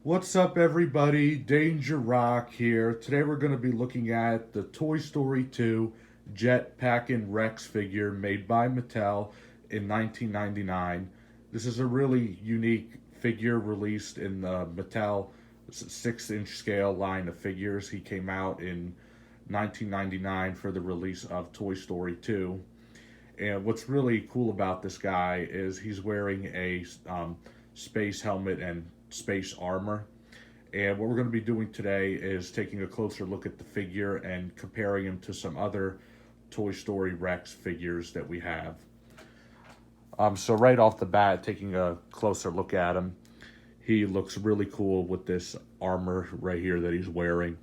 What's up, everybody? Danger Rock here. Today we're going to be looking at the Toy Story 2 Jet-Packin Rex figure made by Mattel in 1999. This is a really unique figure released in the Mattel 6-inch scale line of figures. He came out in 1999 for the release of Toy Story 2. And what's really cool about this guy is he's wearing a space helmet and space armor. And what we're going to be doing today is taking a closer look at the figure and comparing him to some other Toy Story Rex figures that we have. So right off the bat, taking a closer look at him, he looks really cool with this armor right here that he's wearing.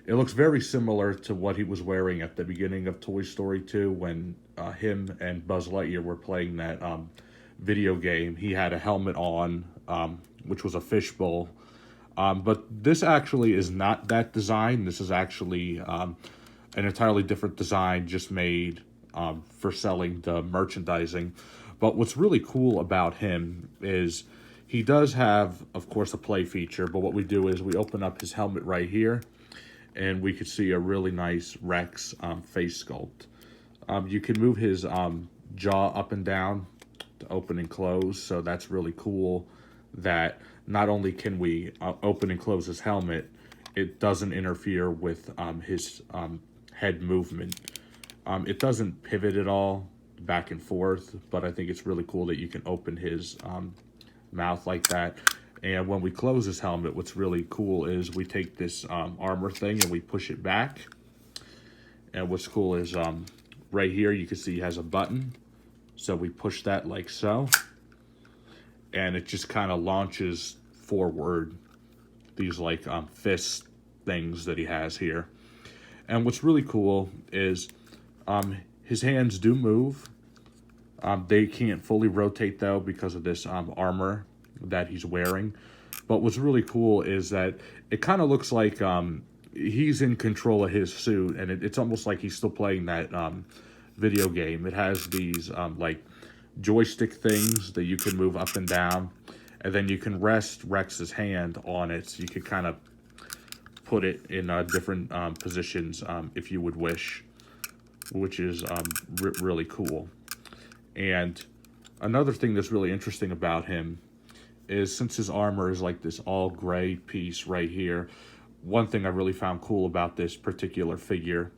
It looks very similar to what he was wearing at the beginning of Toy Story 2 when him and Buzz Lightyear were playing that video game. He had a helmet on, which was a fishbowl. But this actually is not that design. This is actually an entirely different design just made for selling the merchandising. But what's really cool about him is he does have, of course, a play feature. But what we do is we open up his helmet right here, and we could see a really nice Rex face sculpt. You can move his jaw up and down to open and close, so that's really cool that not only can we open and close his helmet, it doesn't interfere with his head movement. It doesn't pivot at all back and forth, but I think it's really cool that you can open his mouth like that. And when we close his helmet, what's really cool is we take this armor thing and we push it back. And what's cool is right here, you can see he has a button. So we push that like so. And it just kind of launches forward these like fist things that he has here. And what's really cool is his hands do move. They can't fully rotate though because of this armor that he's wearing. But what's really cool is that it kind of looks like he's in control of his suit, and it's almost like he's still playing that video game. It has these like joystick things that you can move up and down, and then you can rest Rex's hand on it, so you could kind of put it in different positions if you would wish, which is really cool. And another thing that's really interesting about him is since his armor is like this all gray piece right here, one thing I really found cool about this particular figure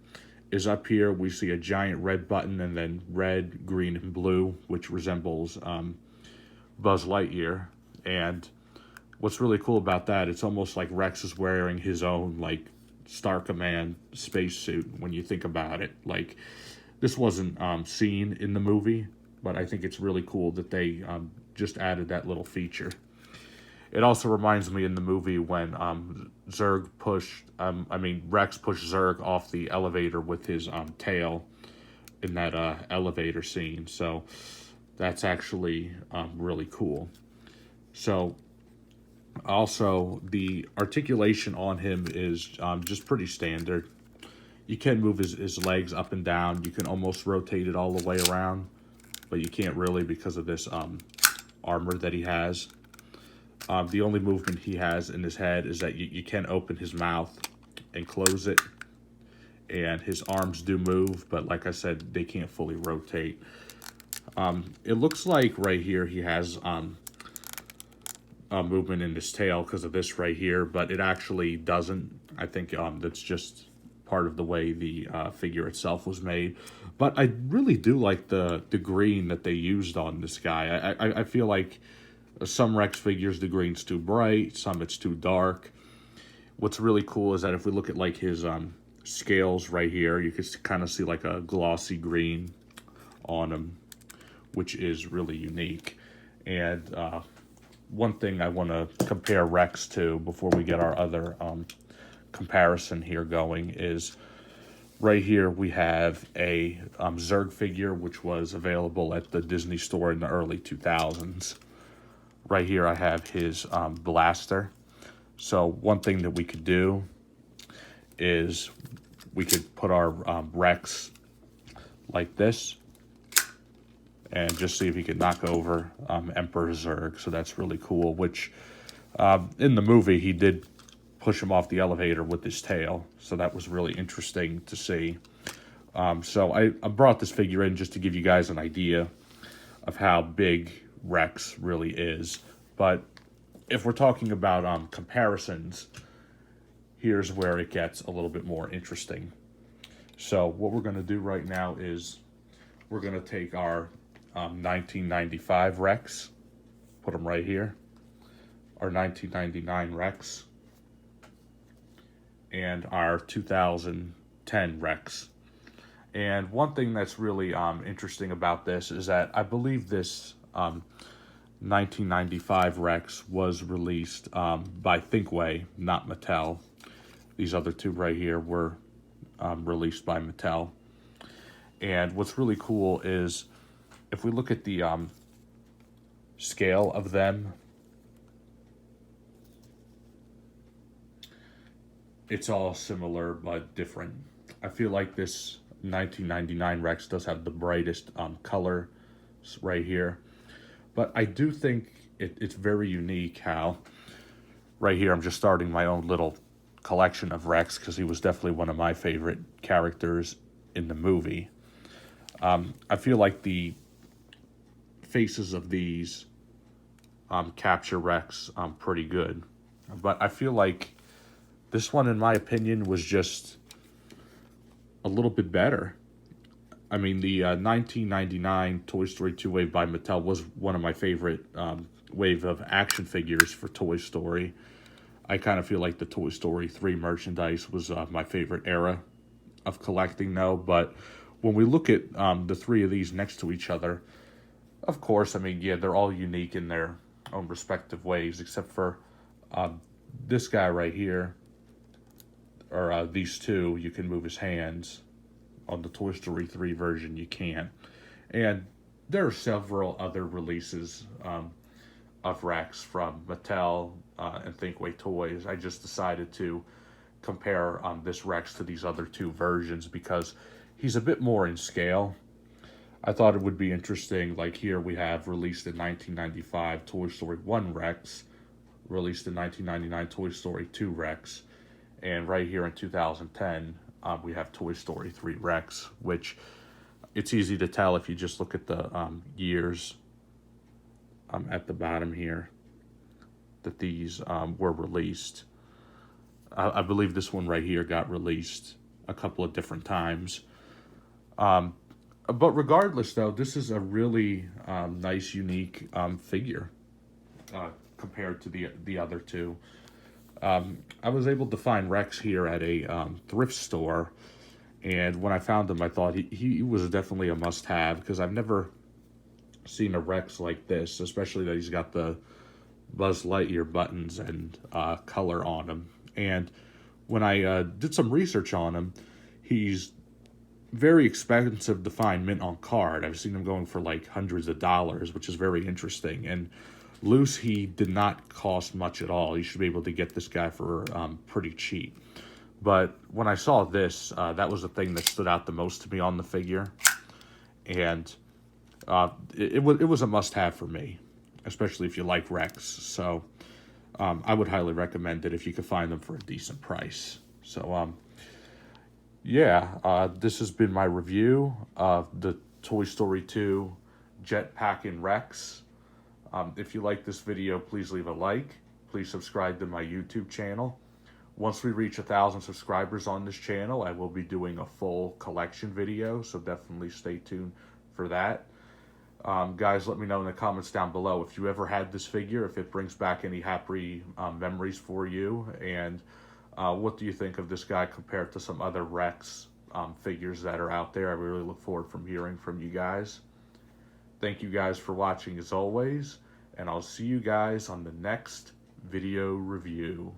is up here we see a giant red button and then red, green, and blue, which resembles Buzz Lightyear. And what's really cool about that, it's almost like Rex is wearing his own like Star Command spacesuit when you think about it. Like, this wasn't seen in the movie, but I think it's really cool that they just added that little feature. It also reminds me in the movie when Rex pushed Zurg off the elevator with his tail in that elevator scene. So that's actually really cool. So also the articulation on him is just pretty standard. You can move his legs up and down. You can almost rotate it all the way around, but you can't really because of this armor that he has. The only movement he has in his head is that you can open his mouth and close it. And his arms do move, but like I said, they can't fully rotate. It looks like right here he has movement in his tail because of this right here, but it actually doesn't. I think that's just part of the way the figure itself was made. But I really do like the green that they used on this guy. I feel like some Rex figures, the green's too bright, some it's too dark. What's really cool is that if we look at like his scales right here, you can kind of see like a glossy green on him, which is really unique. And one thing I want to compare Rex to before we get our other comparison here going is right here we have a Zurg figure, which was available at the Disney store in the early 2000s. Right here I have his blaster. So one thing that we could do is we could put our Rex like this and just see if he could knock over Emperor Zurg. So that's really cool, which In the movie, he did push him off the elevator with his tail, so that was really interesting to see. So I brought this figure in just to give you guys an idea of how big Rex really is. But if we're talking about comparisons, here's where it gets a little bit more interesting. So what we're going to do right now is we're going to take our 1995 Rex, put them right here, our 1999 Rex, and our 2010 Rex. And one thing that's really interesting about this is that I believe this 1995 Rex was released by Thinkway, not Mattel. These other two right here were released by Mattel. And what's really cool is if we look at the scale of them, it's all similar but different. I feel like this 1999 Rex does have the brightest color right here. But I do think it's very unique how right here I'm just starting my own little collection of Rex because he was definitely one of my favorite characters in the movie. I feel like the faces of these capture Rex pretty good. But I feel like this one, in my opinion, was just a little bit better. I mean, the 1999 Toy Story 2 wave by Mattel was one of my favorite wave of action figures for Toy Story. I kind of feel like the Toy Story 3 merchandise was my favorite era of collecting, though. But when we look at the three of these next to each other, of course, I mean, yeah, they're all unique in their own respective ways, except for this guy right here, or these two, you can move his hands. On the Toy Story 3 version, you can't. And there are several other releases of Rex from Mattel and Thinkway Toys. I just decided to compare this Rex to these other two versions because he's a bit more in scale. I thought it would be interesting, like here we have released in 1995 Toy Story 1 Rex, released in 1999 Toy Story 2 Rex, and right here in 2010, we have Toy Story 3 Rex, which it's easy to tell if you just look at the years at the bottom here that these were released. I believe this one right here got released a couple of different times. But regardless, though, this is a really nice, unique figure compared to the other two. I was able to find Rex here at a thrift store, and when I found him, I thought he was definitely a must-have because I've never seen a Rex like this, especially that he's got the Buzz Lightyear buttons and color on him. And when I did some research on him, he's very expensive to find mint on card. I've seen him going for like hundreds of dollars, which is very interesting. And loose, he did not cost much at all. You should be able to get this guy for pretty cheap. But when I saw this, that was the thing that stood out the most to me on the figure. And it was a must-have for me, especially if you like Rex. So I would highly recommend it if you could find them for a decent price. So, yeah, this has been my review of the Toy Story 2 Jet-Packin Rex. If you like this video, please leave a like. Please subscribe to my YouTube channel. Once we reach 1,000 subscribers on this channel, I will be doing a full collection video, so definitely stay tuned for that. Guys, let me know in the comments down below if you ever had this figure, if it brings back any happy memories for you, and what do you think of this guy compared to some other Rex figures that are out there. I really look forward from hearing from you guys. Thank you guys for watching as always, and I'll see you guys on the next video review.